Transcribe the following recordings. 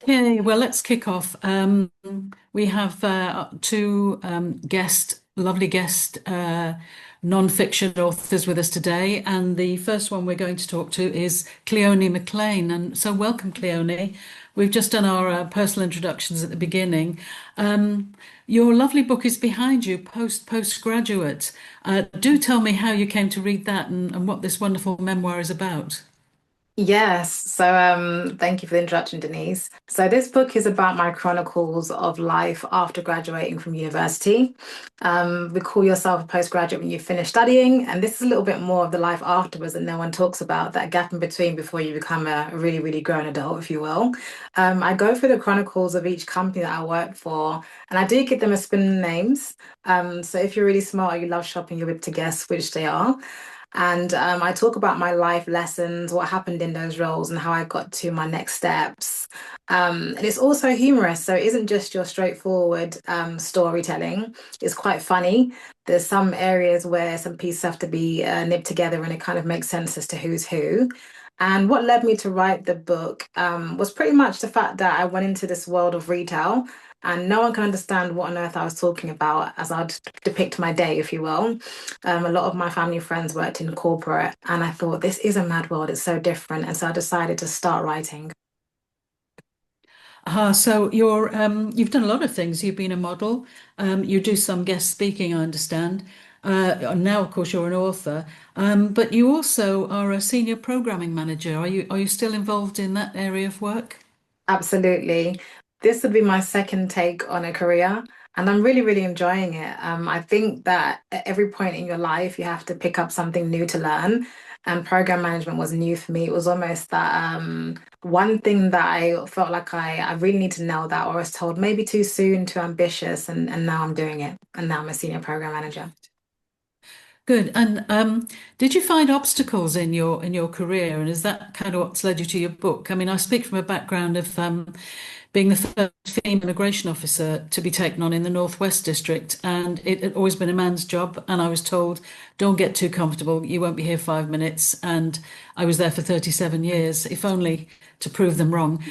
Okay, well, let's kick off. We have two lovely guest non-fiction authors with us today, and the first one we're going to talk to is Cleonie McLean. And so, welcome, Cleonie. We've just done our personal introductions at the beginning. Um, your lovely book is behind you, postgraduate. Do tell me how you came to read that and what this wonderful memoir is about. Yes, thank you for the introduction, Denise. So this book is about my chronicles of life after graduating from university. We call yourself a postgraduate when you finish studying, and this is a little bit more of the life afterwards that no one talks about, that gap in between before you become a really, really grown adult, if you will. I go through the chronicles of each company that I work for, and I do give them a spin in the names. So if you're really smart or you love shopping, you'll be able to guess which they are. And I talk about my life lessons, what happened in those roles, and how I got to my next steps. And it's also humorous, so it isn't just your straightforward storytelling. It's quite funny. There's some areas where some pieces have to be nipped together, and it kind of makes sense as to who's who. And what led me to write the book was pretty much the fact that I went into this world of retail and no one can understand what on earth I was talking about as I'd depict my day, if you will. A lot of my family friends worked in corporate, and I thought, this is a mad world, it's so different. And so I decided to start writing. So you've done a lot of things. You've been a model. You do some guest speaking, I understand. And now, of course, you're an author. But you also are a senior programming manager. Are you still involved in that area of work? Absolutely. This would be my second take on a career, and I'm really, really enjoying it. I think that at every point in your life, you have to pick up something new to learn. And program management was new for me. It was almost that one thing that I felt like I really need to nail that, or I was told maybe too soon, too ambitious, and now I'm doing it. And now I'm a senior program manager. Good. And did you find obstacles in your career? And is that kind of what's led you to your book? I mean, I speak from a background of being the first female immigration officer to be taken on in the Northwest District, and it had always been a man's job. And I was told, "Don't get too comfortable. You won't be here 5 minutes." And I was there for 37 years, if only to prove them wrong.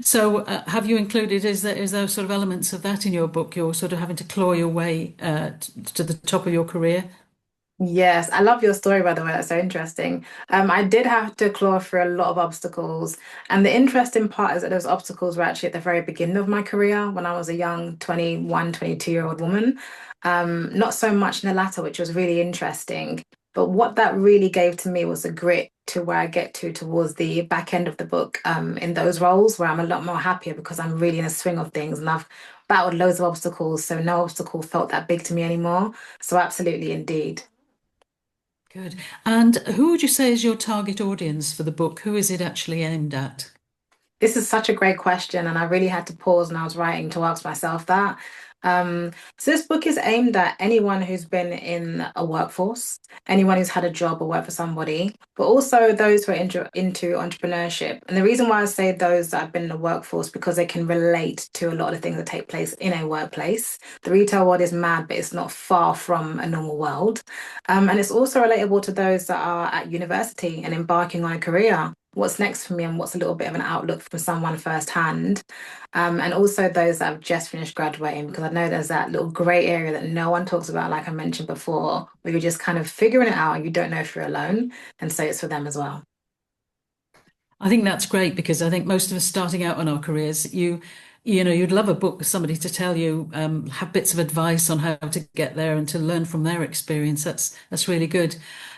So, have you included? Is there sort of elements of that in your book? You're sort of having to claw your way to the top of your career. Yes, I love your story, by the way. That's so interesting. I did have to claw through a lot of obstacles. And the interesting part is that those obstacles were actually at the very beginning of my career when I was a young 21, 22-year-old woman. Not so much in the latter, which was really interesting. But what that really gave to me was the grit to where I get to towards the back end of the book, in those roles where I'm a lot more happier because I'm really in a swing of things and I've battled loads of obstacles. So no obstacle felt that big to me anymore. So absolutely, indeed. Good. And who would you say is your target audience for the book? Who is it actually aimed at? This is such a great question, and I really had to pause when I was writing to ask myself that. So this book is aimed at anyone who's been in a workforce, anyone who's had a job or worked for somebody, but also those who are into entrepreneurship. And the reason why I say those that have been in the workforce because they can relate to a lot of things that take place in a workplace. The retail world is mad, but it's not far from a normal world. And it's also relatable to those that are at university and embarking on a career. What's next for me and what's a little bit of an outlook from someone firsthand. And also those that have just finished graduating, because I know there's that little grey area that no one talks about, like I mentioned before, where you're just kind of figuring it out and you don't know if you're alone. And so it's for them as well. I think that's great because I think most of us starting out on our careers, you know, you'd love a book with somebody to tell you, have bits of advice on how to get there and to learn from their experience. That's really good.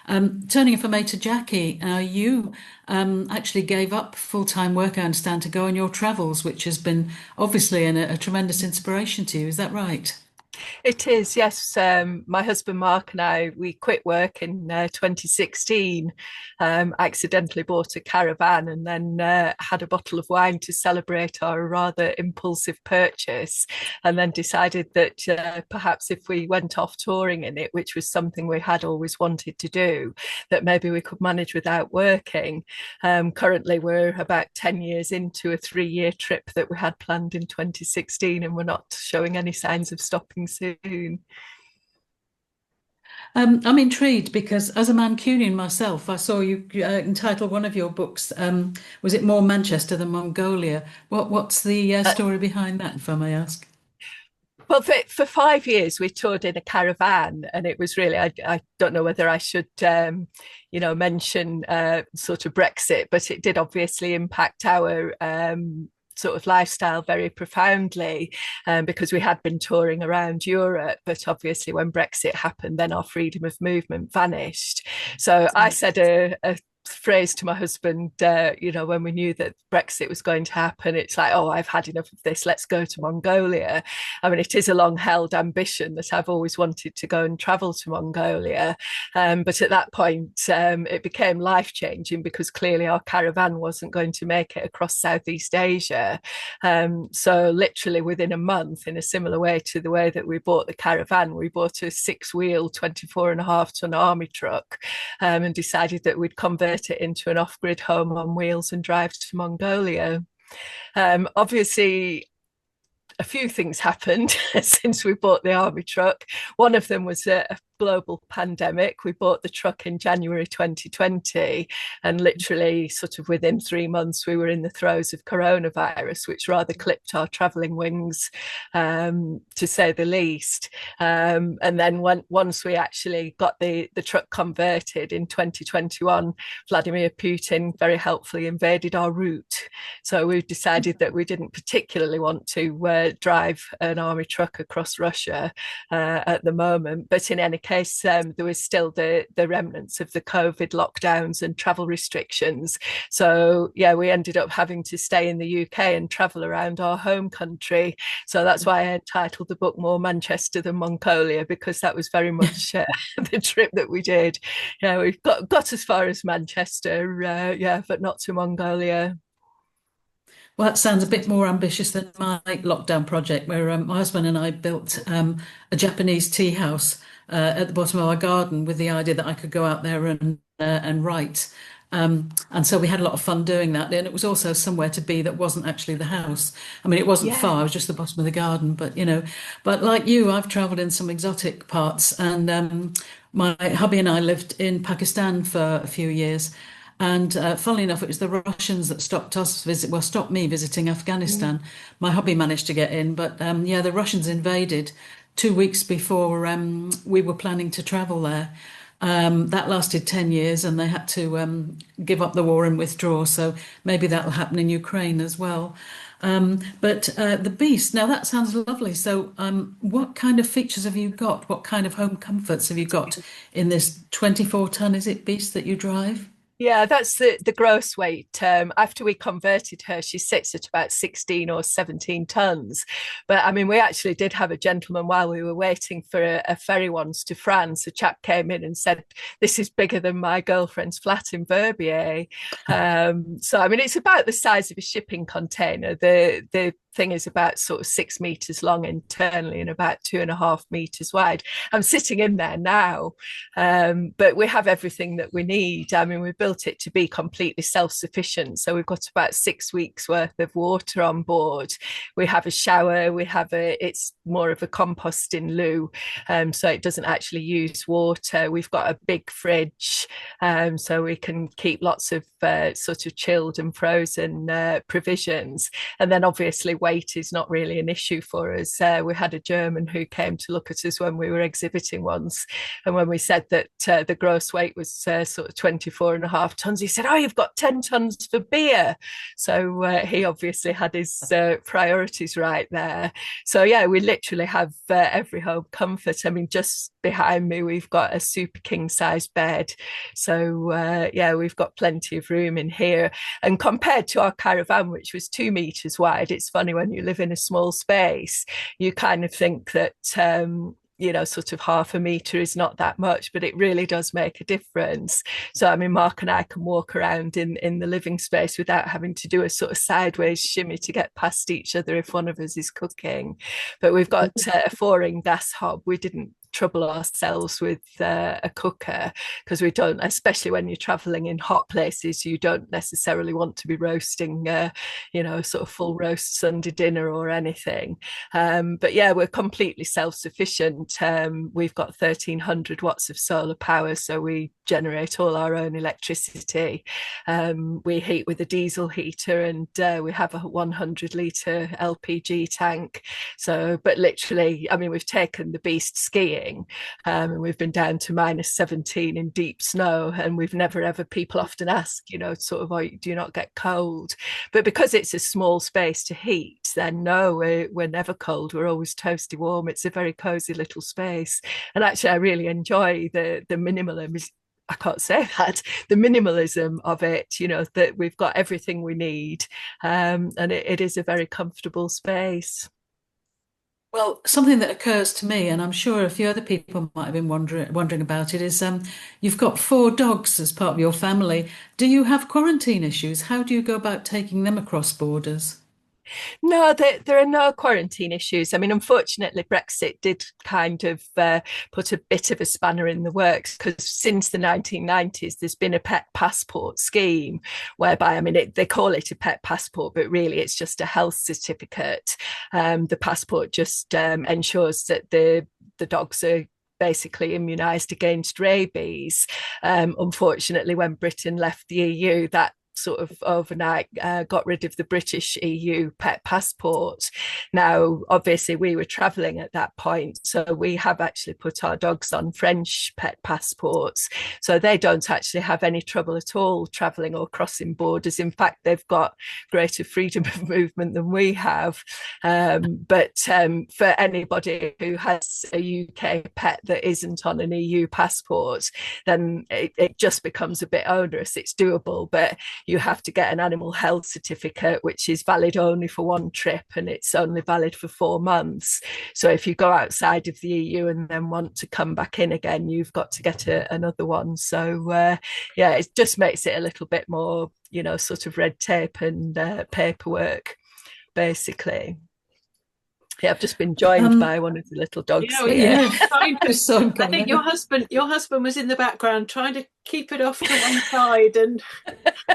Turning if I may to Jackie, you actually gave up full-time work, I understand, to go on your travels, which has been obviously a tremendous inspiration to you. Is that right? It is, yes. My husband Mark and I, we quit work in 2016, accidentally bought a caravan and then had a bottle of wine to celebrate our rather impulsive purchase. And then decided that perhaps if we went off touring in it, which was something we had always wanted to do, that maybe we could manage without working. Currently, we're about 10 years into a 3-year trip that we had planned in 2016, and we're not showing any signs of stopping soon. I'm intrigued because as a Mancunian myself, I saw you entitled one of your books, was it More Manchester than Mongolia? What's the story behind that, if I may ask? Well, for 5 years, we toured in a caravan, and it was really, I don't know whether I should, mention sort of Brexit, but it did obviously impact our sort of lifestyle very profoundly, because we had been touring around Europe, but obviously when Brexit happened, then our freedom of movement vanished. So I said a phrase to my husband, when we knew that Brexit was going to happen, it's like, oh, I've had enough of this, let's go to Mongolia. I mean, it is a long held ambition that I've always wanted to go and travel to Mongolia. But at that point, it became life changing because clearly our caravan wasn't going to make it across Southeast Asia. So literally within a month, in a similar way to the way that we bought the caravan, we bought a 6-wheel, 24.5 ton army truck, and decided that we'd convert it into an off-grid home on wheels and drive to Mongolia. Obviously, a few things happened since we bought the army truck. One of them was a global pandemic. We bought the truck in January 2020, and literally sort of within 3 months we were in the throes of coronavirus, which rather clipped our travelling wings, to say the least. And then once we actually got the truck converted in 2021, Vladimir Putin very helpfully invaded our route. So we decided that we didn't particularly want to drive an army truck across Russia at the moment. But in any case, there was still the remnants of the COVID lockdowns and travel restrictions. So yeah, we ended up having to stay in the UK and travel around our home country. So that's why I entitled the book More Manchester Than Mongolia, because that was very much the trip that we did. Yeah, we've got as far as Manchester, but not to Mongolia. Well, that sounds a bit more ambitious than my lockdown project, where my husband and I built a Japanese tea house at the bottom of our garden with the idea that I could go out there and write. And so we had a lot of fun doing that. And it was also somewhere to be that wasn't actually the house. I mean, it wasn't Yeah. far, it was just the bottom of the garden. But like you, I've travelled in some exotic parts. And my hubby and I lived in Pakistan for a few years. And funnily enough, it was the Russians that stopped me visiting Afghanistan. My hubby managed to get in, but yeah, the Russians invaded 2 weeks before we were planning to travel there. That lasted 10 years and they had to give up the war and withdraw. So maybe that'll happen in Ukraine as well. But the Beast, now that sounds lovely. So what kind of features have you got? What kind of home comforts have you got in this 24-ton, is it, Beast that you drive? Yeah, that's the gross weight. After we converted her, she sits at about 16 or 17 tons. But I mean, we actually did have a gentleman while we were waiting for a ferry once to France. A chap came in and said, "This is bigger than my girlfriend's flat in Verbier." So I mean, it's about the size of a shipping container. The thing is about sort of 6 meters long internally and about 2.5 meters wide. I'm sitting in there now, but we have everything that we need. I mean, we built it to be completely self-sufficient. So we've got about 6 weeks worth of water on board. We have a shower, it's more of a composting loo. So it doesn't actually use water. We've got a big fridge, so we can keep lots of sort of chilled and frozen provisions. And then obviously weight is not really an issue for us. We had a German who came to look at us when we were exhibiting once. And when we said that the gross weight was sort of 24.5 tons, he said, "Oh, you've got 10 tons for beer." So he obviously had his priorities right there. So yeah, we literally have every home comfort. I mean, just behind me, we've got a super king size bed. So yeah, we've got plenty of room in here. And compared to our caravan, which was 2 meters wide, it's funny when you live in a small space, you kind of think that sort of 0.5 meter is not that much, but it really does make a difference. So I mean, Mark and I can walk around in the living space without having to do a sort of sideways shimmy to get past each other if one of us is cooking. But we've got a 4-ring gas hob. We didn't trouble ourselves with a cooker, because we don't, especially when you're traveling in hot places, you don't necessarily want to be roasting, sort of full roast Sunday dinner or anything. But yeah, we're completely self-sufficient. We've got 1,300 watts of solar power, so we generate all our own electricity. We heat with a diesel heater, and we have a 100-litre LPG tank. So, but literally, I mean, we've taken the beast skiing, and we've been down to -17 in deep snow, and we've never ever, people often ask, sort of, oh, do you not get cold? But because it's a small space to heat, then no, we're never cold. We're always toasty warm. It's a very cozy little space. And actually, I really enjoy the minimalism. I can't say that, the minimalism of it, that we've got everything we need. And it is a very comfortable space. Well, something that occurs to me, and I'm sure a few other people might have been wondering about it, is you've got 4 dogs as part of your family. Do you have quarantine issues? How do you go about taking them across borders? No, there are no quarantine issues. I mean, unfortunately, Brexit did kind of put a bit of a spanner in the works, because since the 1990s, there's been a pet passport scheme whereby, I mean, they call it a pet passport, but really it's just a health certificate. The passport just ensures that the dogs are basically immunised against rabies. Unfortunately, when Britain left the EU, that sort of overnight got rid of the British EU pet passport. Now, obviously, we were travelling at that point, so we have actually put our dogs on French pet passports, so they don't actually have any trouble at all travelling or crossing borders. In fact, they've got greater freedom of movement than we have. But for anybody who has a UK pet that isn't on an EU passport, then it just becomes a bit onerous. It's doable, but you have to get an animal health certificate, which is valid only for 1 trip, and it's only valid for 4 months. So if you go outside of the EU and then want to come back in again, you've got to get another one. So yeah, it just makes it a little bit more, sort of red tape and paperwork, basically. Yeah, I've just been joined by one of the little dogs here. Yeah. I think your husband was in the background trying to keep it off to one side, and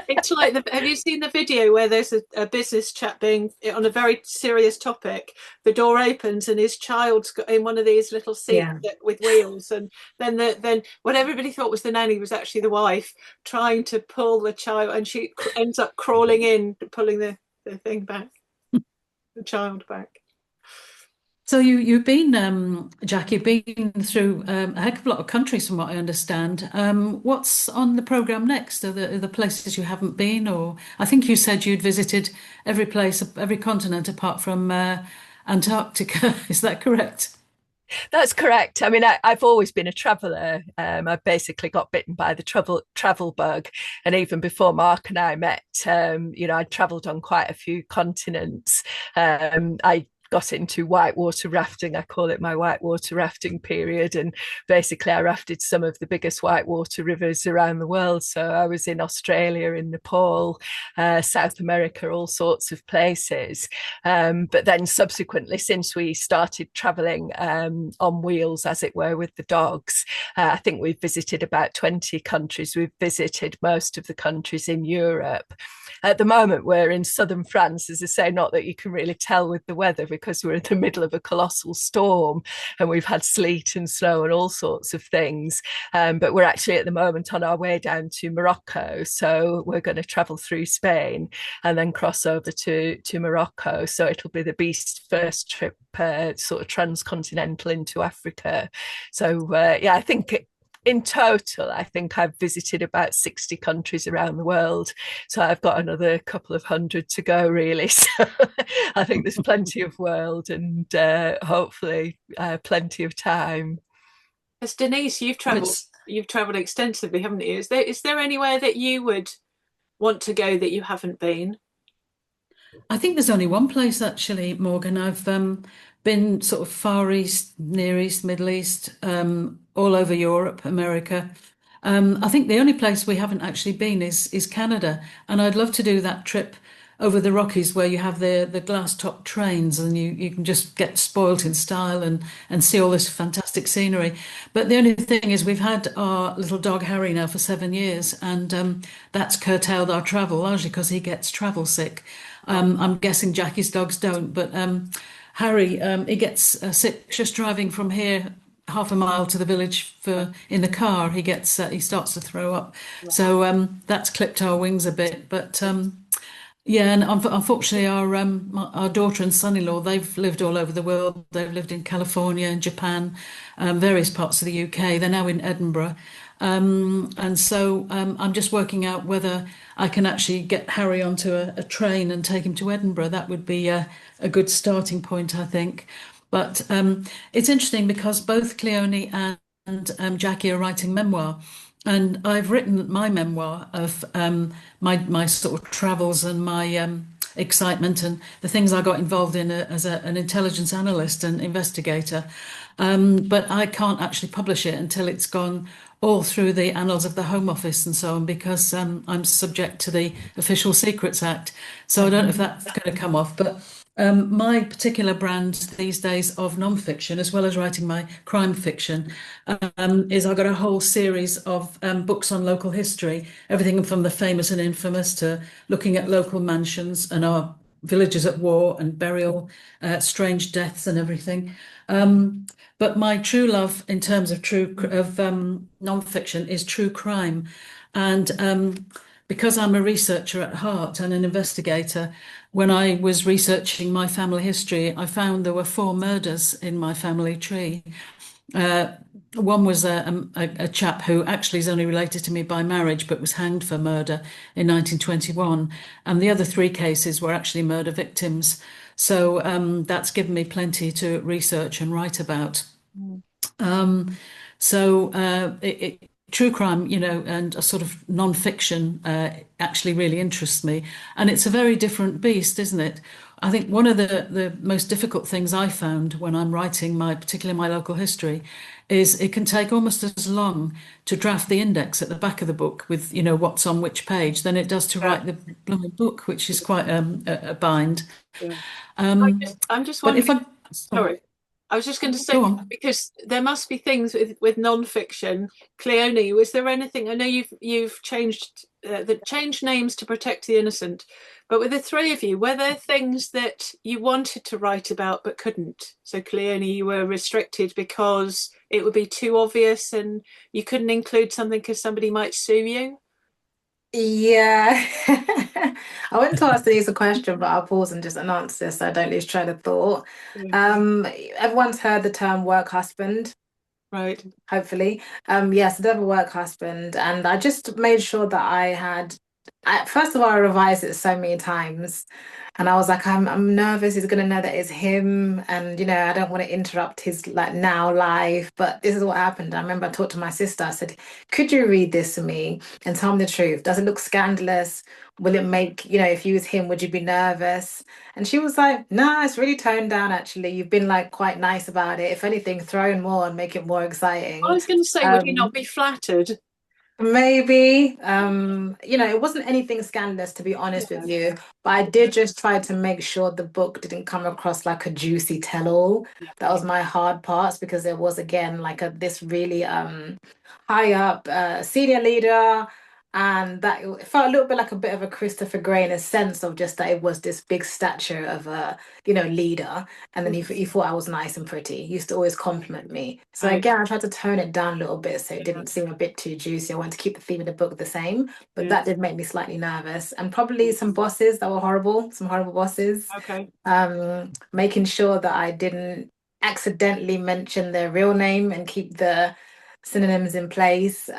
it's like, have you seen the video where there's a business chap being on a very serious topic? The door opens and his child's got in one of these little seats with wheels, and then what everybody thought was the nanny was actually the wife trying to pull the child, and she ends up crawling in, pulling the thing back, the child back. So you've been, Jack, you've been through a heck of a lot of countries, from what I understand. What's on the programme next? Are the places you haven't been? Or I think you said you'd visited every place, every continent apart from Antarctica. Is that correct? That's correct. I mean, I've always been a traveller. I basically got bitten by the travel bug, and even before Mark and I met, I travelled on quite a few continents. I got into whitewater rafting. I call it my whitewater rafting period. And basically, I rafted some of the biggest whitewater rivers around the world. So I was in Australia, in Nepal, South America, all sorts of places. But then subsequently, since we started traveling on wheels, as it were, with the dogs, I think we've visited about 20 countries. We've visited most of the countries in Europe. At the moment, we're in southern France, as I say, not that you can really tell with the weather, because we're in the middle of a colossal storm and we've had sleet and snow and all sorts of things. But we're actually at the moment on our way down to Morocco. So we're going to travel through Spain and then cross over to Morocco. So it'll be the beast's first trip, sort of transcontinental into Africa. So yeah, I think in total, I think I've visited about 60 countries around the world. So I've got another couple of hundred to go, really. So I think there's plenty of world and hopefully plenty of time. As Denise, you've travelled extensively, haven't you? Is there anywhere that you would want to go that you haven't been? I think there's only one place, actually, Morgan. I've been sort of Far East, Near East, Middle East, all over Europe, America. I think the only place we haven't actually been is Canada, and I'd love to do that trip over the Rockies where you have the glass top trains and you can just get spoilt in style and see all this fantastic scenery. But the only thing is we've had our little dog Harry now for 7 years, and that's curtailed our travel largely because he gets travel sick. I'm guessing Jackie's dogs don't, but Harry, he gets sick just driving from here half a mile to the village in the car. He starts to throw up. So that's clipped our wings a bit. But yeah, and unfortunately, our daughter and son-in-law, they've lived all over the world. They've lived in California and Japan, various parts of the UK. They're now in Edinburgh. And so I'm just working out whether I can actually get Harry onto a train and take him to Edinburgh. That would be a good starting point, I think. But it's interesting because both Cleonie and Jackie are writing memoir. And I've written my memoir of my sort of travels and my excitement and the things I got involved in as an intelligence analyst and investigator. But I can't actually publish it until it's gone all through the annals of the Home Office and so on, because I'm subject to the Official Secrets Act. So I don't know if that's going to come off. But my particular brand these days of non-fiction, as well as writing my crime fiction, is I've got a whole series of books on local history, everything from the famous and infamous to looking at local mansions and our villages at war and burial, strange deaths and everything. But my true love in terms of non-fiction is true crime. And because I'm a researcher at heart and an investigator, when I was researching my family history, I found there were 4 murders in my family tree. One was a chap who actually is only related to me by marriage, but was hanged for murder in 1921. And the other 3 cases were actually murder victims. So that's given me plenty to research and write about. True crime, and a sort of non-fiction actually really interests me. And it's a very different beast, isn't it? I think one of the most difficult things I found when I'm writing particularly my local history, is it can take almost as long to draft the index at the back of the book with, what's on which page than it does to write the blooming book, which is quite a bind. Yeah. I'm just wondering. Sorry. I was just going to say, because there must be things with non-fiction. Cleonie, was there anything? I know you've changed names to protect the innocent, but with the 3 of you, were there things that you wanted to write about but couldn't? So Cleonie, you were restricted because it would be too obvious, and you couldn't include something because somebody might sue you. Yeah, I went to ask Denise a question, but I'll pause and just answer this so I don't lose train of thought. Everyone's heard the term work husband, right? Hopefully. Yes, I do have a work husband, and I just made sure that I had. First of all, I revised it so many times, and I was like, I'm nervous he's gonna know that it's him, and I don't want to interrupt his now life. But this is what happened. I remember I talked to my sister. I said, could you read this to me and tell me the truth? Does it look scandalous? Will it make, if you was him, would you be nervous? And she was like, no, it's really toned down actually. You've been quite nice about it. If anything, throw in more and make it more exciting. I was going to say, would you not be flattered? Maybe, it wasn't anything scandalous, to be honest with you, but I did just try to make sure the book didn't come across like a juicy tell-all. That was my hard parts, because there was, again, this really high up senior leader, and that it felt a little bit like a bit of a Christopher Gray, in a sense of just that it was this big stature of a leader, and then he thought I was nice and pretty. He used to always compliment me. So again, I tried to tone it down a little bit so it didn't seem a bit too juicy. I wanted to keep the theme of the book the same, but that did make me slightly nervous, and probably some bosses that were horrible, some horrible bosses. Making sure that I didn't accidentally mention their real name and keep the synonyms in place.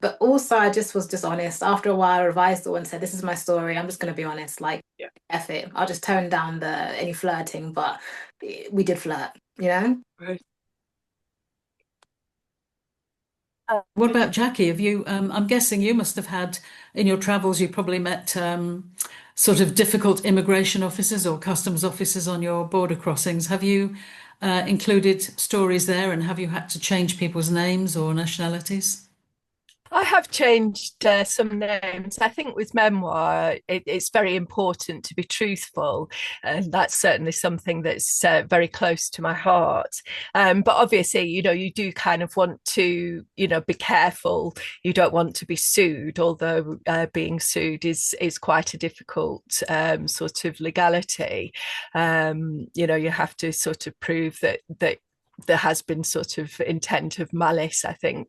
But also, I just was honest. After a while, I revised it and said, this is my story. I'm just going to be honest. F it. I'll just tone down any flirting. But we did flirt, Right. What about Jackie? Have you, I'm guessing you must have had, in your travels, you probably met sort of difficult immigration officers or customs officers on your border crossings. Have you included stories there, and have you had to change people's names or nationalities? I have changed some names. I think with memoir, it's very important to be truthful, and that's certainly something that's very close to my heart. But obviously, you do kind of want to, be careful. You don't want to be sued, although being sued is quite a difficult sort of legality. You have to sort of prove that there has been sort of intent of malice, I think,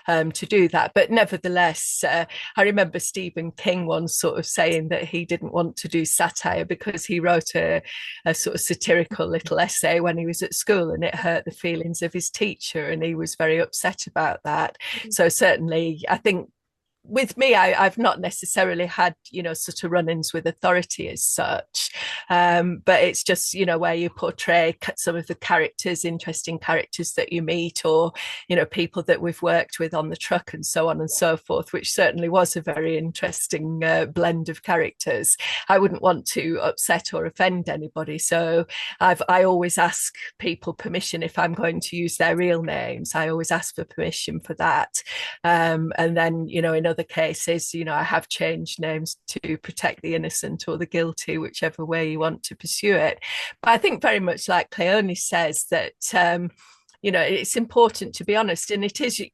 to do that. But nevertheless, I remember Stephen King once sort of saying that he didn't want to do satire because he wrote a sort of satirical little essay when he was at school, and it hurt the feelings of his teacher, and he was very upset about that. So certainly, I think with me, I've not necessarily had, sort of run-ins with authority as such, but it's just, where you portray some of the characters, interesting characters that you meet, or, people that we've worked with on the truck and so on and so forth, which certainly was a very interesting blend of characters. I wouldn't want to upset or offend anybody, so I always ask people permission if I'm going to use their real names. I always ask for permission for that, and then, in other cases, I have changed names to protect the innocent or the guilty, whichever way you want to pursue it. But I think very much like Cleonie says that it's important to be honest, and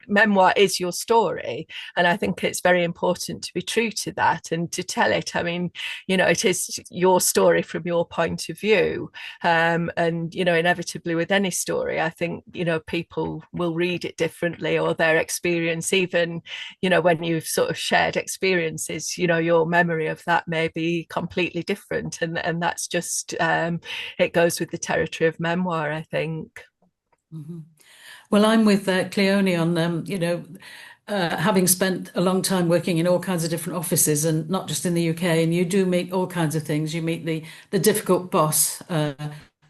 memoir is your story, and I think it's very important to be true to that and to tell it. I mean, it is your story from your point of view, and inevitably with any story, I think people will read it differently, or their experience, even when you've sort of shared experiences, your memory of that may be completely different, and that's just it goes with the territory of memoir, I think. Mm-hmm. Well, I'm with Cleonie on having spent a long time working in all kinds of different offices, and not just in the UK, and you do meet all kinds of things. You meet the difficult boss, the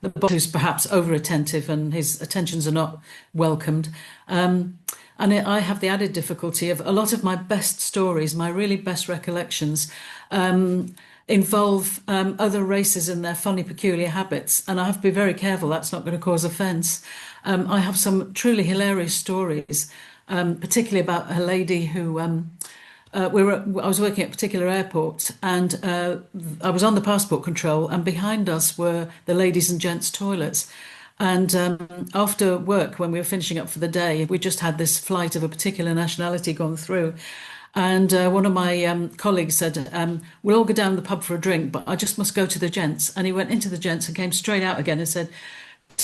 boss who's perhaps over attentive and his attentions are not welcomed. And I have the added difficulty of a lot of my best stories, my really best recollections, involve other races and their funny, peculiar habits. And I have to be very careful that's not going to cause offence. I have some truly hilarious stories, particularly about a lady who I was working at a particular airport, and I was on the passport control, and behind us were the ladies and gents toilets. And after work, when we were finishing up for the day, we just had this flight of a particular nationality gone through. And one of my colleagues said, we'll all go down to the pub for a drink, but I just must go to the gents. And he went into the gents and came straight out again and said,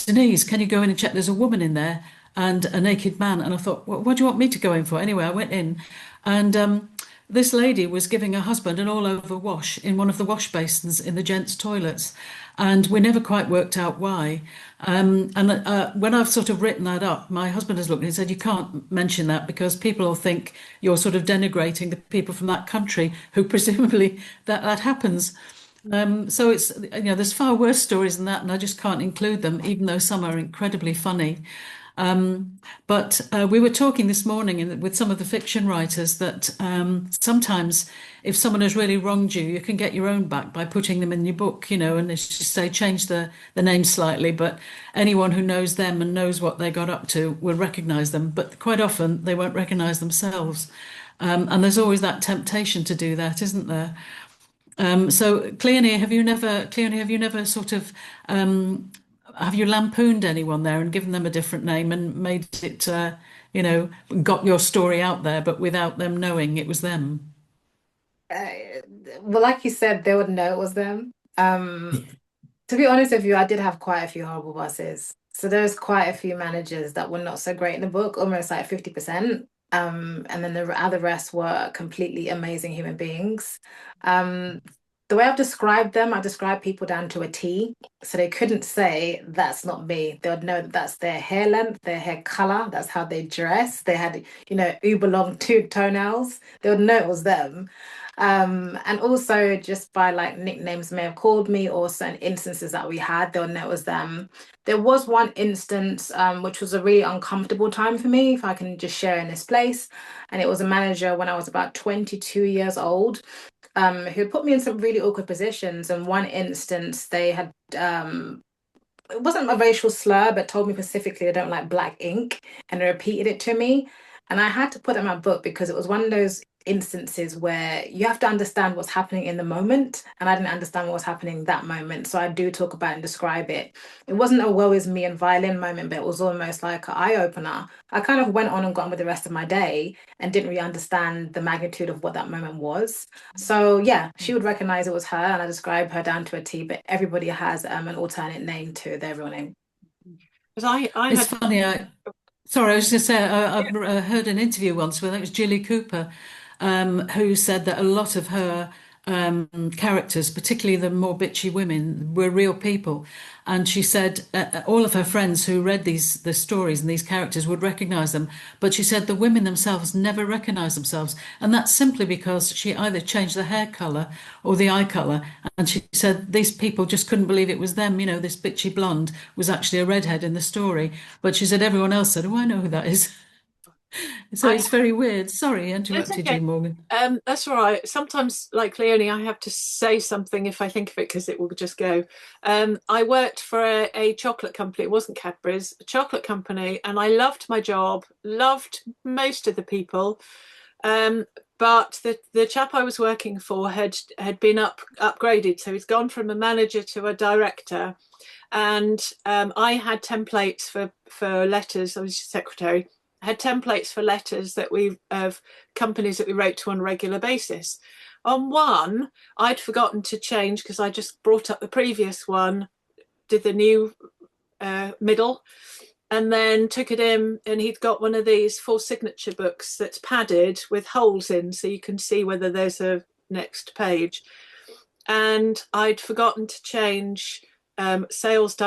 Denise, can you go in and check? There's a woman in there and a naked man. And I thought, what do you want me to go in for? Anyway, I went in, and this lady was giving her husband an all-over wash in one of the wash basins in the gents' toilets. And we never quite worked out why. And when I've sort of written that up, my husband has looked and said, you can't mention that because people will think you're sort of denigrating the people from that country who presumably that happens. So it's, there's far worse stories than that, and I just can't include them, even though some are incredibly funny. But we were talking this morning with some of the fiction writers that sometimes if someone has really wronged you, you can get your own back by putting them in your book, and it's just say change the name slightly, but anyone who knows them and knows what they got up to will recognise them, but quite often they won't recognise themselves. And there's always that temptation to do that, isn't there? So Cleonie, have you never sort of have you lampooned anyone there and given them a different name and made it, got your story out there, but without them knowing it was them? Well, like you said, they would know it was them. To be honest with you, I did have quite a few horrible bosses. So there's quite a few managers that were not so great in the book, almost like 50%. And then the other rest were completely amazing human beings. The way I've described them, I describe people down to a T. So they couldn't say, that's not me. They would know that that's their hair length, their hair color, that's how they dress. They had, uber long toenails. They would know it was them. And also just by like nicknames may have called me, or certain instances that we had, they'll know it was them. There was one instance which was a really uncomfortable time for me, if I can just share in this place. And it was a manager when I was about 22 years old, who put me in some really awkward positions. And one instance they had, it wasn't a racial slur, but told me specifically they don't like black ink, and they repeated it to me. And I had to put it in my book because it was one of those instances where you have to understand what's happening in the moment. And I didn't understand what was happening that moment. So I do talk about and describe it. It wasn't a woe is me and violin moment, but it was almost like an eye opener. I kind of went on and got on with the rest of my day and didn't really understand the magnitude of what that moment was. So yeah, she would recognize it was her, and I describe her down to a T, but everybody has an alternate name to their real name. Because It's funny. Sorry, I was just saying, I heard an interview once where it was Jilly Cooper, who said that a lot of her characters, particularly the more bitchy women, were real people. And she said all of her friends who read the stories and these characters would recognize them, but she said the women themselves never recognize themselves, and that's simply because she either changed the hair color or the eye color. And she said these people just couldn't believe it was them. You know, this bitchy blonde was actually a redhead in the story, but she said everyone else said, "Oh, I know who that is." So it's very weird. Sorry, I interrupted okay. you, Morgan. That's all right. Sometimes, like Cleonie, I have to say something if I think of it because it will just go. I worked for a chocolate company. It wasn't Cadbury's, a chocolate company, and I loved my job, loved most of the people. But the chap I was working for had been upgraded, so he's gone from a manager to a director. And I had templates for letters. I was secretary. I had templates for letters that of companies that we wrote to on a regular basis. On one, I'd forgotten to change because I just brought up the previous one, did the new middle, and then took it in, and he'd got one of these full signature books that's padded with holes in so you can see whether there's a next page. And I'd forgotten to change sales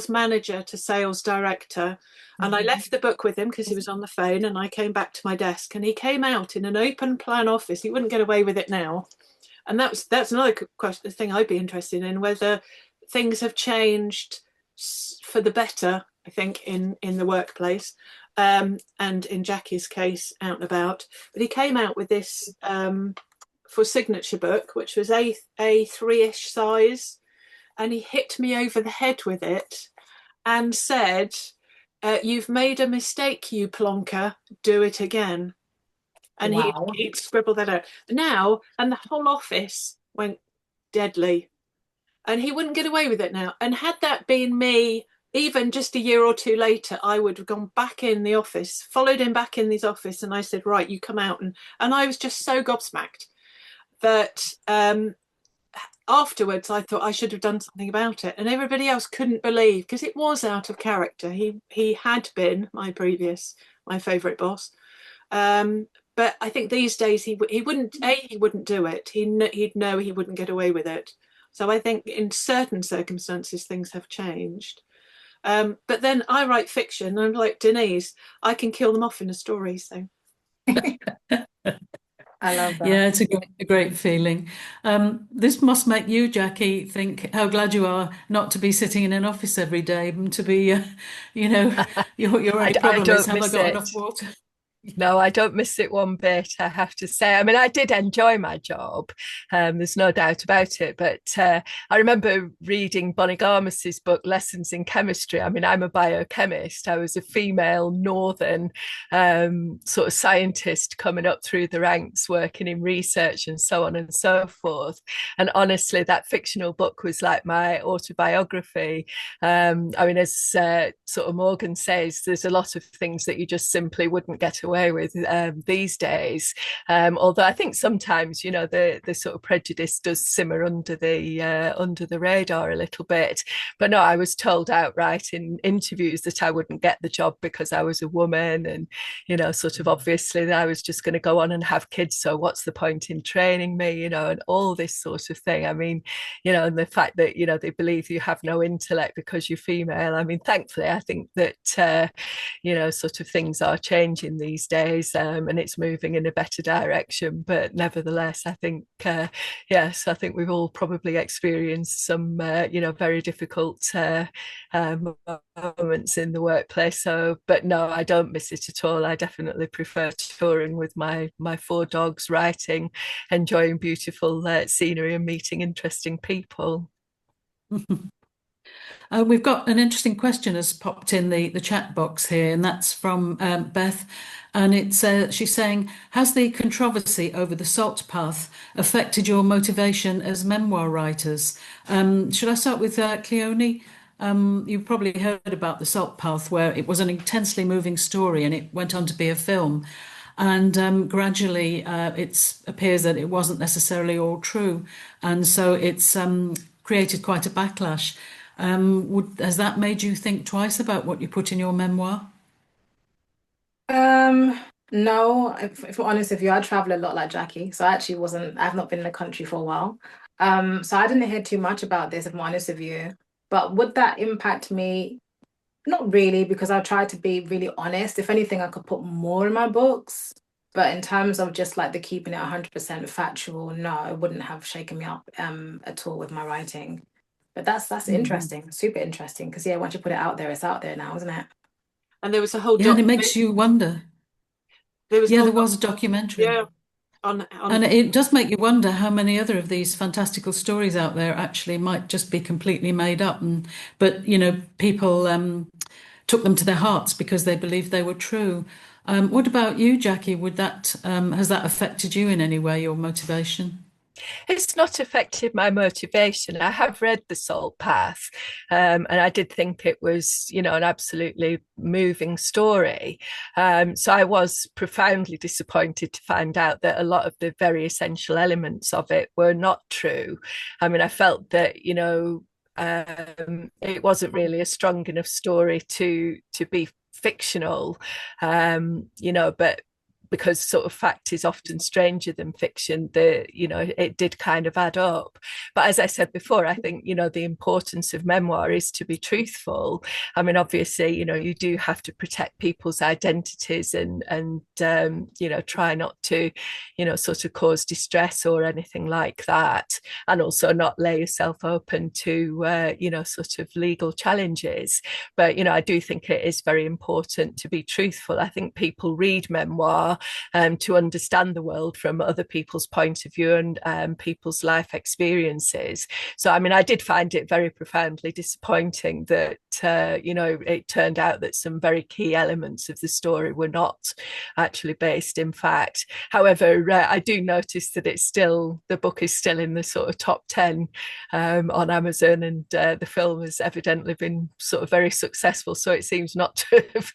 manager to sales director. And I left the book with him because he was on the phone, and I came back to my desk, and he came out in an open plan office. He wouldn't get away with it now. And that's another question, thing I'd be interested in, whether things have changed for the better, I think, in the workplace, and in Jackie's case, out and about. But he came out with this for signature book, which was a 3-ish size, and he hit me over the head with it and said, "You've made a mistake, you plonker, do it again." And Wow. he'd scribbled that out. Now, and the whole office went deadly. And he wouldn't get away with it now. And had that been me, even just a year or two later, I would have gone back in the office, followed him back in his office, and I said, "Right, you come out." And I was just so gobsmacked that afterwards I thought I should have done something about it. And everybody else couldn't believe, because it was out of character. He had been my favourite boss. But I think these days he wouldn't do it. He'd know he wouldn't get away with it. So I think in certain circumstances things have changed. But then I write fiction, and I'm like Denise, I can kill them off in a story. So I love that. Yeah, it's a great feeling. This must make you, Jackie, think how glad you are not to be sitting in an office every day, and to be, your only problem is, have I got enough water? No, I don't miss it one bit, I have to say. I mean, I did enjoy my job. There's no doubt about it. But I remember reading Bonnie Garmus's book, Lessons in Chemistry. I mean, I'm a biochemist. I was a female northern sort of scientist coming up through the ranks, working in research and so on and so forth. And honestly, that fictional book was like my autobiography. I mean, as sort of Morgan says, there's a lot of things that you just simply wouldn't get away with these days, although I think sometimes the sort of prejudice does simmer under the radar a little bit. But no, I was told outright in interviews that I wouldn't get the job because I was a woman, and sort of obviously that I was just going to go on and have kids, so what's the point in training me, and all this sort of thing. I mean, and the fact that they believe you have no intellect because you're female. I mean, thankfully I think that sort of things are changing these days, and it's moving in a better direction. But nevertheless, I think yes, I think we've all probably experienced some very difficult moments in the workplace. So, but no, I don't miss it at all. I definitely prefer touring with my 4 dogs, writing, enjoying beautiful scenery, and meeting interesting people. We've got an interesting question has popped in the chat box here, and that's from Beth. And she's saying, has the controversy over the salt path affected your motivation as memoir writers? Should I start with Cleonie? You've probably heard about the salt path, where it was an intensely moving story and it went on to be a film. And gradually, it appears that it wasn't necessarily all true. And so it's created quite a backlash. Has that made you think twice about what you put in your memoir? No, if I'm honest with you, I travel a lot like Jackie. So I actually I've not been in the country for a while. So I didn't hear too much about this, if I'm honest with you. But would that impact me? Not really, because I try to be really honest. If anything, I could put more in my books. But in terms of just like the keeping it 100% factual, no, it wouldn't have shaken me up at all with my writing. But that's interesting, super interesting. Because yeah, once you put it out there, it's out there now, isn't it? And there was a whole Yeah, and it makes you wonder. There was a documentary. Yeah. And it does make you wonder how many other of these fantastical stories out there actually might just be completely made up. But people took them to their hearts because they believed they were true. What about you, Jackie? Has that affected you in any way, your motivation? It's not affected my motivation. I have read The Salt Path, and I did think it was, an absolutely moving story. So I was profoundly disappointed to find out that a lot of the very essential elements of it were not true. I mean, I felt that, it wasn't really a strong enough story to be fictional, but because sort of fact is often stranger than fiction, it did kind of add up. But as I said before, I think, the importance of memoir is to be truthful. I mean, obviously, you do have to protect people's identities and try not to, sort of cause distress or anything like that. And also not lay yourself open to, sort of legal challenges. But, I do think it is very important to be truthful. I think people read memoir to understand the world from other people's point of view and people's life experiences. So, I mean, I did find it very profoundly disappointing that, it turned out that some very key elements of the story were not actually based in fact. However, I do notice that the book is still in the sort of top 10 on Amazon, and the film has evidently been sort of very successful. So it seems not to have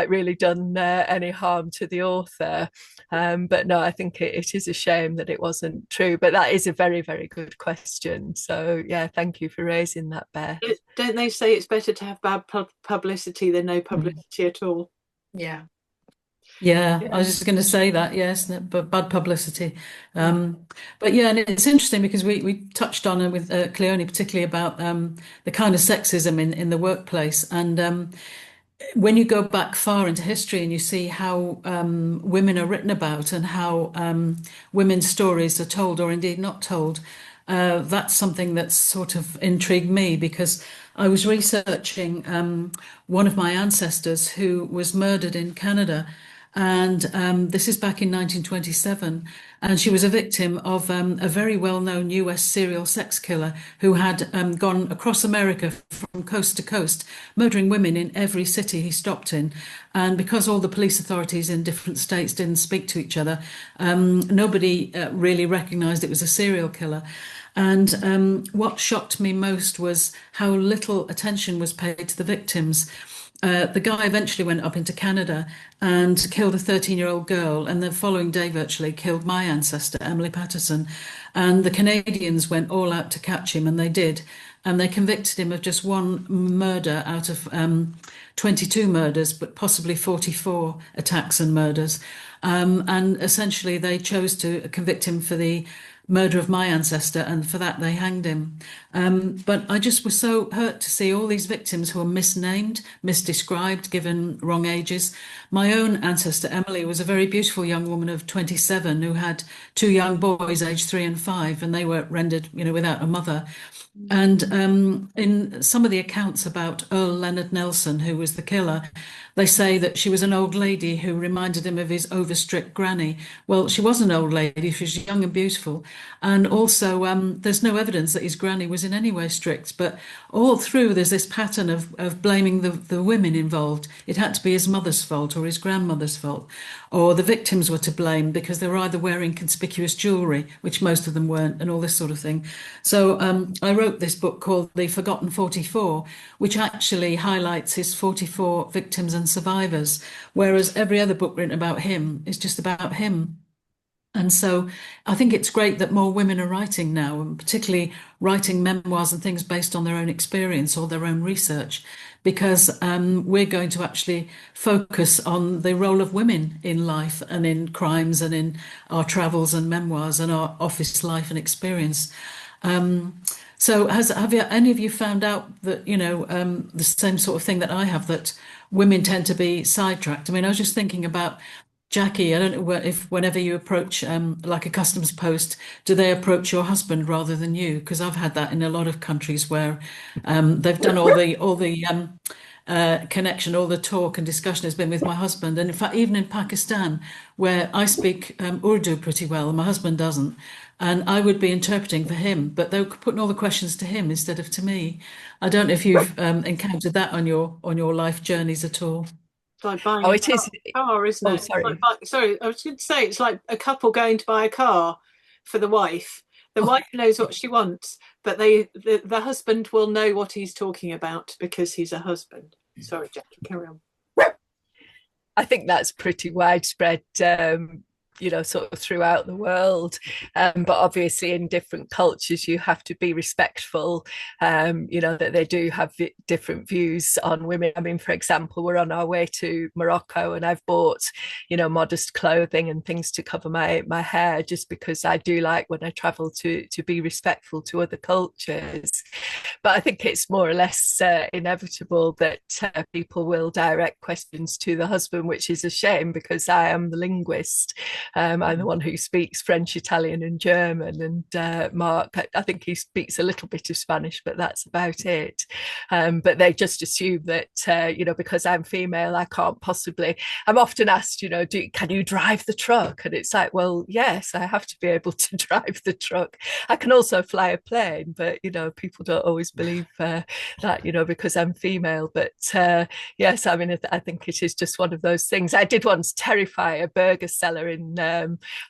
really done any harm to the author. But no, I think it is a shame that it wasn't true. But that is a very, very good question. So yeah, thank you for raising that, Beth. Don't they say it's better to have bad publicity than no publicity at all? Yeah. Yeah, I was just going to say that, yes, but bad publicity. But yeah, and it's interesting because we touched on it with Cleone, particularly about the kind of sexism in the workplace. And when you go back far into history and you see how women are written about and how women's stories are told or indeed not told, that's something that's sort of intrigued me, because I was researching one of my ancestors who was murdered in Canada. And this is back in 1927. And she was a victim of a very well-known US serial sex killer who had gone across America from coast to coast, murdering women in every city he stopped in. And because all the police authorities in different states didn't speak to each other, nobody really recognized it was a serial killer. And what shocked me most was how little attention was paid to the victims. The guy eventually went up into Canada and killed a 13-year-old girl, and the following day virtually killed my ancestor, Emily Patterson. And the Canadians went all out to catch him, and they did. And they convicted him of just one murder out of 22 murders, but possibly 44 attacks and murders. And essentially they chose to convict him for the murder of my ancestor, and for that they hanged him. But I just was so hurt to see all these victims who were misnamed, misdescribed, given wrong ages. My own ancestor, Emily, was a very beautiful young woman of 27 who had two young boys, aged 3 and 5, and they were rendered, without a mother. And in some of the accounts about Earl Leonard Nelson, who was the killer, they say that she was an old lady who reminded him of his overstrict granny. Well, she was an old lady, she was young and beautiful, And also, there's no evidence that his granny was in any way strict. But all through, there's this pattern of blaming the women involved. It had to be his mother's fault or his grandmother's fault, or the victims were to blame because they were either wearing conspicuous jewellery, which most of them weren't, and all this sort of thing. So I wrote this book called The Forgotten 44, which actually highlights his 44 victims and survivors, whereas every other book written about him is just about him. And so I think it's great that more women are writing now, and particularly writing memoirs and things based on their own experience or their own research, because we're going to actually focus on the role of women in life and in crimes and in our travels and memoirs and our office life and experience. So have any of you found out that, the same sort of thing that I have, that women tend to be sidetracked? I mean, I was just thinking about Jackie. I don't know if whenever you approach like a customs post, do they approach your husband rather than you? Because I've had that in a lot of countries where they've done all the connection, all the talk and discussion has been with my husband. And in fact, even in Pakistan, where I speak Urdu pretty well, and my husband doesn't, and I would be interpreting for him, but they were putting all the questions to him instead of to me. I don't know if you've encountered that on your life journeys at all. It's like buying a car, isn't it? Sorry. Sorry, I was going to say, it's like a couple going to buy a car for the wife. The wife knows what she wants, but the husband will know what he's talking about because he's a husband. Sorry, Jackie, carry on. I think that's pretty widespread, sort of throughout the world. But obviously in different cultures, you have to be respectful, that they do have different views on women. I mean, for example, we're on our way to Morocco and I've bought, modest clothing and things to cover my hair, just because I do like when I travel to be respectful to other cultures. But I think it's more or less inevitable that people will direct questions to the husband, which is a shame because I am the linguist. I'm the one who speaks French, Italian and German, and Mark, I think he speaks a little bit of Spanish, but that's about it. But they just assume that, because I'm female, I can't possibly. I'm often asked, can you drive the truck? And it's like, well, yes, I have to be able to drive the truck. I can also fly a plane, but, people don't always believe that, because I'm female. But yes, I mean, I think it is just one of those things. I did once terrify a burger seller in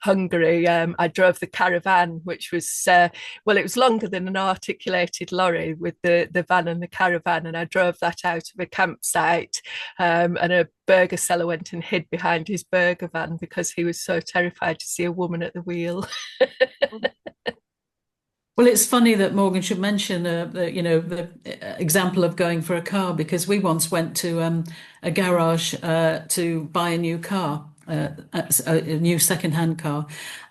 Hungary. I drove the caravan, which was, it was longer than an articulated lorry with the van and the caravan. And I drove that out of a campsite, and a burger seller went and hid behind his burger van because he was so terrified to see a woman at the wheel. Well, it's funny that Morgan should mention the example of going for a car, because we once went to a garage to buy a new car, a new second-hand car,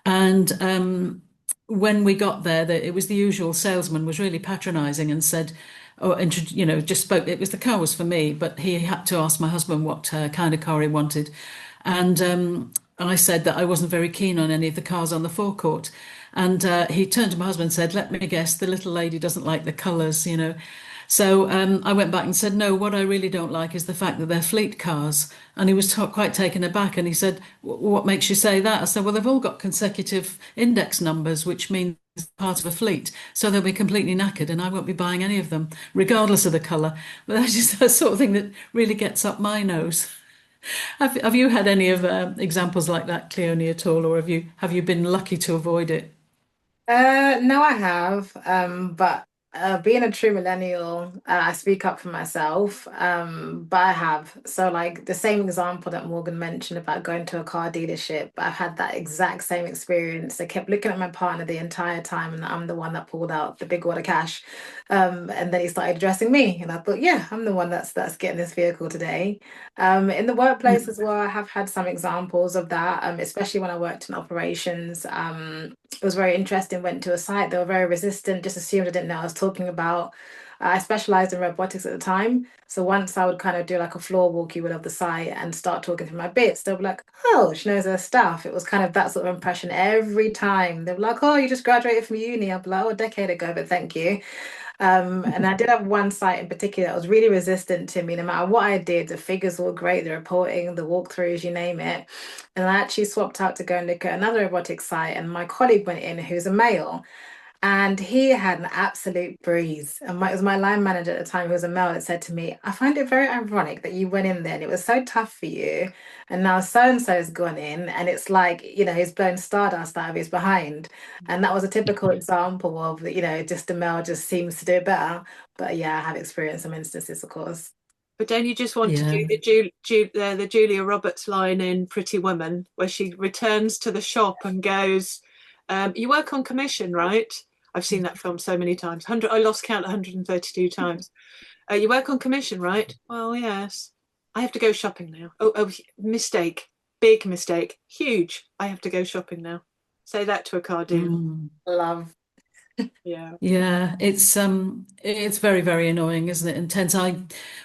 and when we got there, it was the usual salesman was really patronising and said, just spoke. The car was for me, but he had to ask my husband what kind of car he wanted, and I said that I wasn't very keen on any of the cars on the forecourt. And he turned to my husband and said, let me guess, the little lady doesn't like the colours, So I went back and said, no, what I really don't like is the fact that they're fleet cars. And he was quite taken aback. And he said, what makes you say that? I said, well, they've all got consecutive index numbers, which means part of a fleet. So they'll be completely knackered and I won't be buying any of them, regardless of the colour. But that's just the sort of thing that really gets up my nose. Have you had any of examples like that, Cleonie, at all? Or have you been lucky to avoid it? No, I have. But being a true millennial, I speak up for myself. But I have. So like the same example that Morgan mentioned about going to a car dealership, I've had that exact same experience. I kept looking at my partner the entire time, and I'm the one that pulled out the big wad of cash. And then he started addressing me, and I thought, yeah, I'm the one that's getting this vehicle today. In the workplace as well, I have had some examples of that, especially when I worked in operations. It was very interesting. Went to a site, they were very resistant, just assumed I didn't know what I was talking about. I specialized in robotics at the time. So once I would kind of do like a floor walk, you would, of the site and start talking through my bits, they'll be like, oh, she knows her stuff. It was kind of that sort of impression every time. They were like, oh, you just graduated from uni. I'd be like, oh, a decade ago, but thank you. And I did have one site in particular that was really resistant to me. No matter what I did, the figures were great, the reporting, the walkthroughs, you name it. And I actually swapped out to go and look at another robotic site, and my colleague went in, who's a male. And he had an absolute breeze. And it was my line manager at the time, who was a male, that said to me, I find it very ironic that you went in there and it was so tough for you. And now so and so has gone in, and it's like, he's blown stardust out of his behind. And that was a typical example of, just the male just seems to do it better. But yeah, I have experienced some instances, of course. But don't you just want to do the Julia Roberts line in Pretty Woman, where she returns to the shop and goes, you work on commission, right? I've seen that film so many times. I lost count 132 times. You work on commission, right? Well, yes. I have to go shopping now. Oh, mistake. Big mistake. Huge. I have to go shopping now. Say that to a car dealer. Love. Yeah, it's very, very annoying, isn't it? Intense.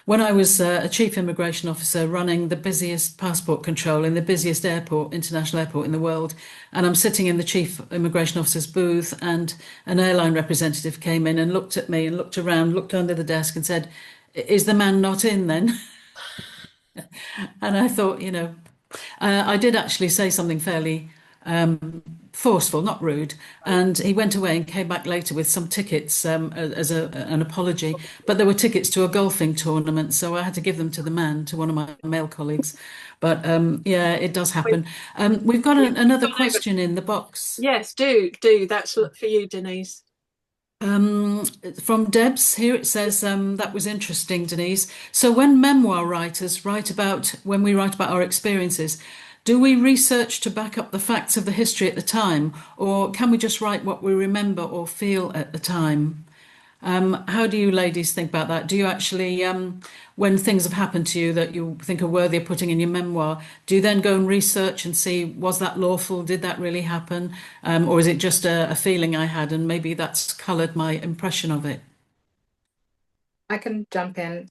When I was a chief immigration officer running the busiest passport control in the busiest international airport in the world, and I'm sitting in the chief immigration officer's booth, and an airline representative came in and looked at me and looked around, looked under the desk and said, "Is the man not in then?" And I thought, I did actually say something fairly forceful, not rude, and he went away and came back later with some tickets as an apology. But there were tickets to a golfing tournament, so I had to give them to one of my male colleagues. But yeah, it does happen. We've got another question in the box. Yes, do. That's for you, Denise. From Debs here, it says, that was interesting, Denise. So when memoir writers when we write about our experiences, do we research to back up the facts of the history at the time, or can we just write what we remember or feel at the time? How do you ladies think about that? Do you actually, when things have happened to you that you think are worthy of putting in your memoir, do you then go and research and see, was that lawful? Did that really happen? Or is it just a feeling I had and maybe that's coloured my impression of it? I can jump in.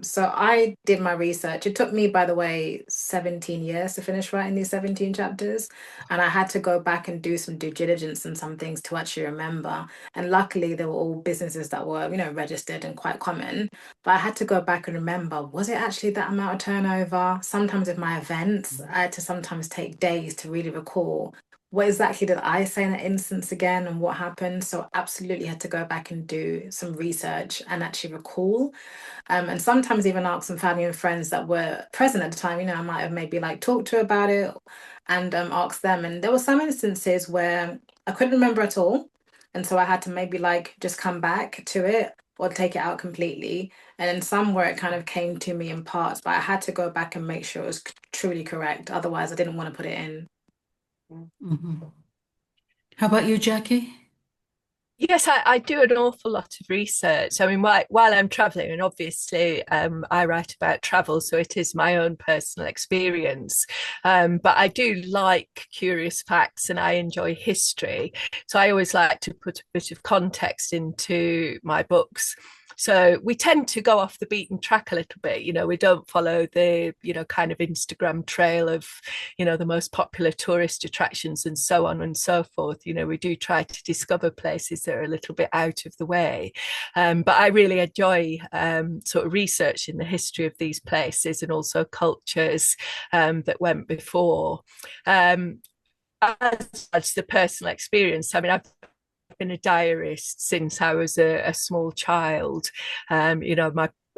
So I did my research. It took me, by the way, 17 years to finish writing these 17 chapters. And I had to go back and do some due diligence and some things to actually remember. And luckily, they were all businesses that were, registered and quite common. But I had to go back and remember, was it actually that amount of turnover? Sometimes with my events, I had to sometimes take days to really recall what exactly did I say in that instance again and what happened. So absolutely had to go back and do some research and actually recall. And sometimes even ask some family and friends that were present at the time. I might have maybe talked to about it and asked them. And there were some instances where I couldn't remember at all. And so I had to maybe just come back to it or take it out completely. And then some where it kind of came to me in parts, but I had to go back and make sure it was truly correct. Otherwise, I didn't want to put it in. Mm-hmm. How about you, Jackie? Yes, I do an awful lot of research. I mean, while I'm traveling, and obviously I write about travel, so it is my own personal experience. But I do like curious facts and I enjoy history. So I always like to put a bit of context into my books. So we tend to go off the beaten track a little bit. We don't follow the, kind of Instagram trail of, the most popular tourist attractions and so on and so forth. We do try to discover places that are a little bit out of the way. But I really enjoy sort of researching the history of these places and also cultures that went before. As the personal experience, I mean, I've been a diarist since I was a small child.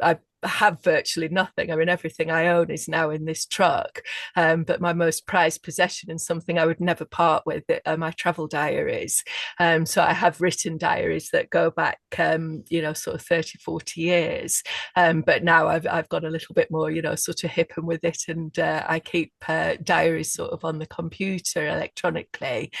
I have virtually nothing. I mean, everything I own is now in this truck. But my most prized possession and something I would never part with are my travel diaries. So I have written diaries that go back, sort of 30, 40 years. But now I've got a little bit more, sort of hip and with it. And I keep diaries sort of on the computer electronically.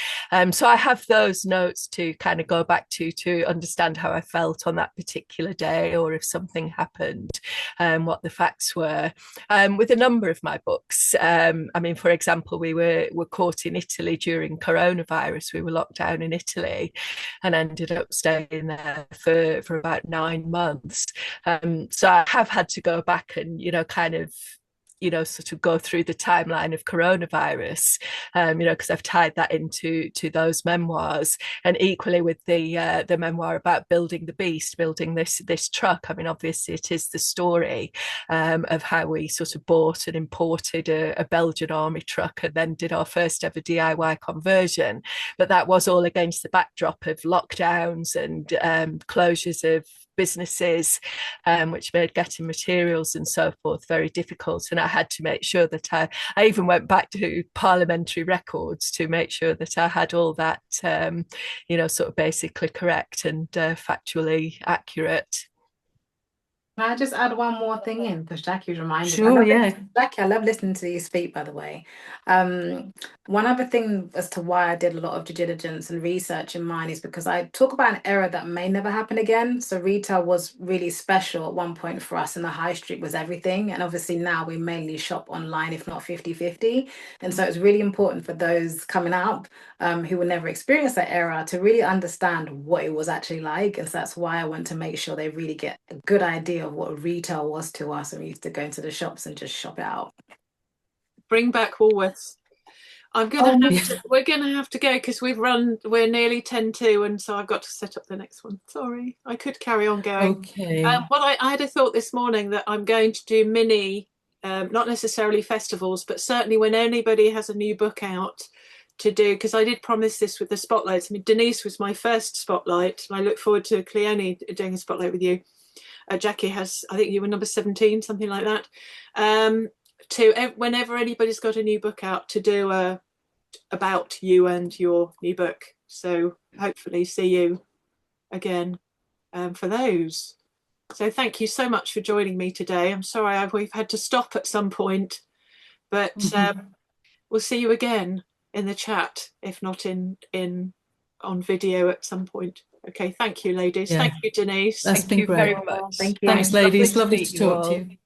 So I have those notes to kind of go back to understand how I felt on that particular day, or if something happened. What the facts were. With a number of my books, I mean, for example, we were caught in Italy during coronavirus. We were locked down in Italy and ended up staying there for about 9 months. So I have had to go back and, kind of sort of go through the timeline of coronavirus, because I've tied that into those memoirs. And equally with the memoir about building the beast, building this truck. I mean, obviously it is the story of how we sort of bought and imported a Belgian army truck and then did our first ever DIY conversion. But that was all against the backdrop of lockdowns and closures of businesses, which made getting materials and so forth very difficult. And I had to make sure that I even went back to parliamentary records to make sure that I had all that, sort of basically correct and factually accurate. Can I just add one more thing in? Because Jackie was reminded. Sure, yeah. Jackie, I love listening to you speak, by the way. One other thing as to why I did a lot of due diligence and research in mine is because I talk about an era that may never happen again. So retail was really special at one point for us, and the high street was everything. And obviously now we mainly shop online, if not 50-50. And so it's really important for those coming up who will never experience that era to really understand what it was actually like. And so that's why I want to make sure they really get a good idea of what retail was to us, and we used to go into the shops and just shop it out. Bring back Woolworths. We're gonna have to go because we're nearly 10 to, and so I've got to set up the next one. Sorry, I could carry on going. Okay. I had a thought this morning that I'm going to do mini, not necessarily festivals, but certainly when anybody has a new book out to do, because I did promise this with the spotlights. I mean, Denise was my first spotlight, and I look forward to Cleonie doing a spotlight with you. Jackie has, I think you were number 17, something like that. Whenever anybody's got a new book out, to do about you and your new book. So hopefully see you again for those. So thank you so much for joining me today. I'm sorry we've had to stop at some point, but we'll see you again in the chat, if not on video at some point. Okay, thank you, ladies. Yeah. Thank you, Denise. That's Thank been you great. very much. Thank you. Thanks, ladies. Lovely to meet you talk to all. you.